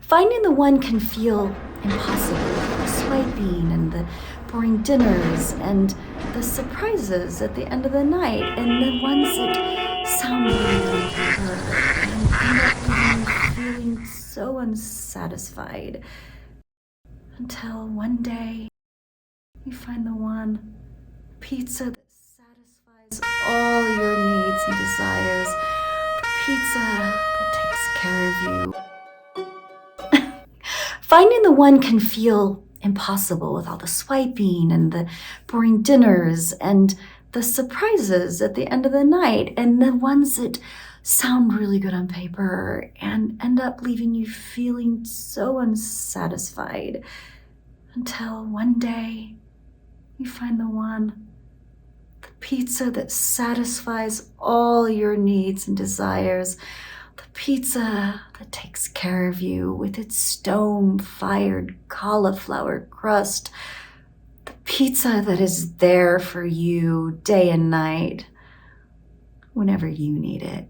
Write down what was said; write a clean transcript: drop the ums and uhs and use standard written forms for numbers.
Finding the one can feel impossible. The swiping and the boring dinners and the surprises at the end of the night and the ones that sound really good on paper and end up leaving you feeling so unsatisfied until one day you find the one pizza that satisfies all your needs and desires, the pizza that takes care of you. Finding the one can feel impossible with all the swiping and the boring dinners and the surprises at the end of the night and the ones that sound really good on paper and end up leaving you feeling so unsatisfied until one day you find the one, the pizza that satisfies all your needs and desires, the pizza that takes care of you with its stone-fired cauliflower crust, the pizza that is there for you day and night whenever you need it.